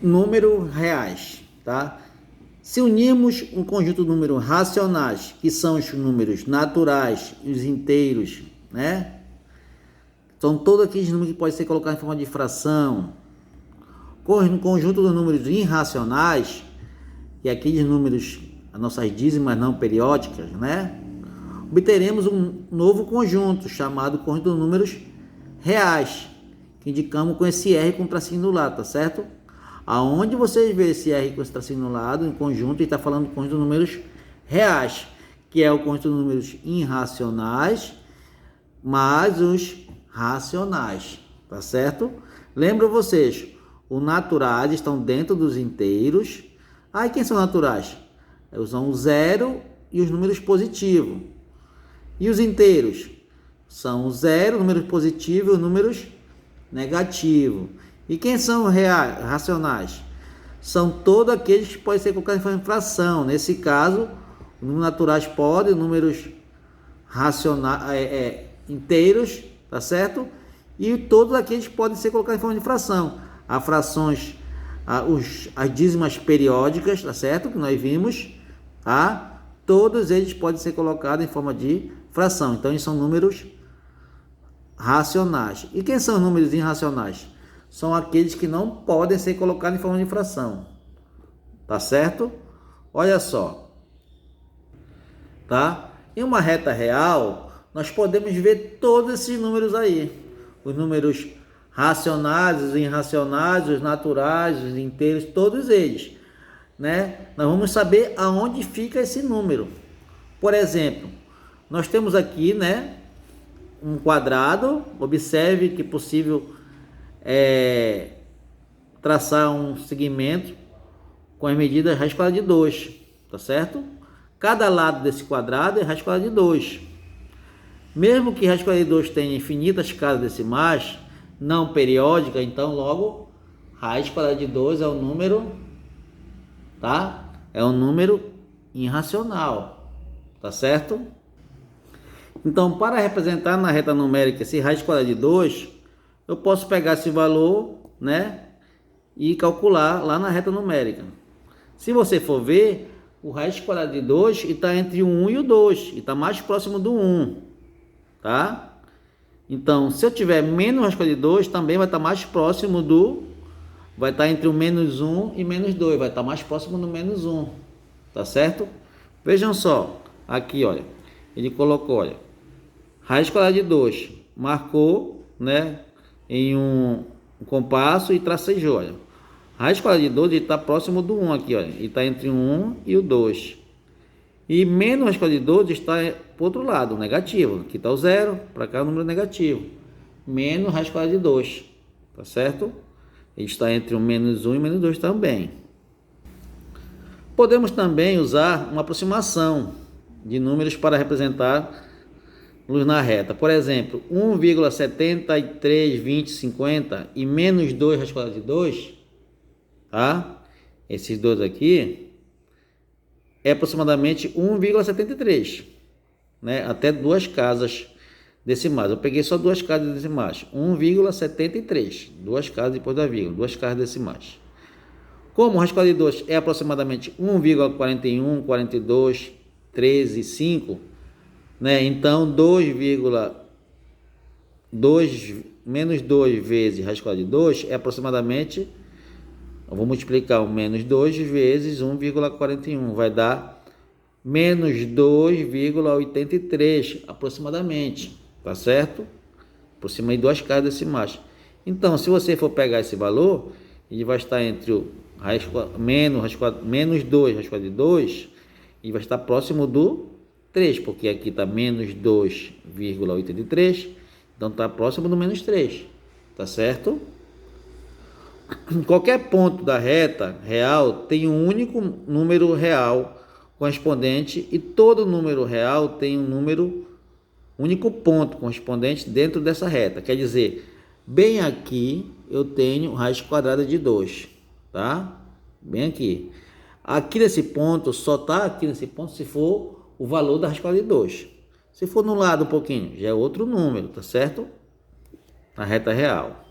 números reais, tá? Se unirmos um conjunto de números racionais, que são os números naturais e os inteiros, né? São todos aqueles números que podem ser colocados em forma de fração. Com um conjunto de números irracionais, e aqueles números, as nossas dízimas não periódicas, né? Obteremos um novo conjunto, chamado conjunto de números reais, que indicamos com esse R com tracinho do lado, tá certo? Aonde vocês vê esse R com esse tracinho do lado, em conjunto, ele está falando do conjunto de números reais, que é o conjunto de números irracionais, mais os racionais, tá certo? Lembro vocês, os naturais estão dentro dos inteiros. Aí quem são naturais? São o zero e os números positivos. E os inteiros? São o zero, números positivos e os números negativos. E quem são reais, racionais? São todos aqueles que podem ser colocados em fração. Nesse caso, os números naturais podem, os números racionais, inteiros, tá certo? E todos aqueles podem ser colocados em forma de fração. As frações, as dízimas periódicas, tá certo? Que nós vimos, tá? Todos eles podem ser colocados em forma de fração. Então, eles são números racionais. E quem são os números irracionais? São aqueles que não podem ser colocados em forma de fração. Tá certo? Olha só. Tá? Em uma reta real, nós podemos ver todos esses números aí. Os números racionais, os irracionais, os naturais, os inteiros, todos eles, né? Nós vamos saber aonde fica esse número. Por exemplo, nós temos aqui, né, um quadrado. Observe que é possível traçar um segmento com as medidas raiz quadrada de 2, tá certo? Cada lado desse quadrado é raiz quadrada de 2. Mesmo que raiz quadrada de 2 tenha infinitas casas decimais, não periódica, então logo raiz quadrada de 2 é um número, tá? É um número irracional, tá certo? Então, para representar na reta numérica esse raiz quadrada de 2, eu posso pegar esse valor, né, e calcular lá na reta numérica. Se você for ver, o raiz quadrada de 2 está entre o 1 e o 2, e está mais próximo do 1, tá? Então, se eu tiver menos raiz quadrada de 2, também vai estar mais próximo do... Vai estar entre o menos 1 e menos 2, vai estar mais próximo do menos 1, tá certo? Vejam só, aqui, olha, ele colocou, olha, raiz quadrada de 2, marcou, né, em um compasso e tracejou, olha. Raiz quadrada de 2 está próximo do 1 aqui, olha, e está entre o 1 e o 2. E menos raiz quadrada de 2 está para o outro lado, negativo. Aqui está o 0, para cá o número negativo. Menos raiz quadrada de 2, tá certo? Ele está entre o menos 1 e menos 2 também. Podemos também usar uma aproximação de números para representar luz na reta. Por exemplo, 1,732050 e menos 2 raiz quadrada de 2, tá? Esses dois aqui é aproximadamente 1,73, né? Até duas casas decimais. Eu peguei só duas casas decimais. 1,73, duas casas depois da vírgula, duas casas decimais. Como o raiz quadrada de 2 é aproximadamente 1,41, 42, 13, 5, né? Então, menos 2 vezes raiz quadrada de 2 é aproximadamente... Eu vou multiplicar o menos 2 vezes 1,41, vai dar menos 2,83 aproximadamente, tá certo? Aproxima aí duas casas decimais. Então, se você for pegar esse valor, ele vai estar entre o menos 2 raiz quadrada de 2 e vai estar próximo do 3, porque aqui está menos 2,83, então está próximo do menos 3, tá certo? Qualquer ponto da reta real tem um único número real correspondente e todo número real tem um único ponto correspondente dentro dessa reta. Quer dizer, bem aqui eu tenho raiz quadrada de 2, tá? Bem aqui. Aqui nesse ponto, só tá aqui nesse ponto se for o valor da raiz quadrada de 2. Se for no lado um pouquinho, já é outro número, tá certo? Na reta real.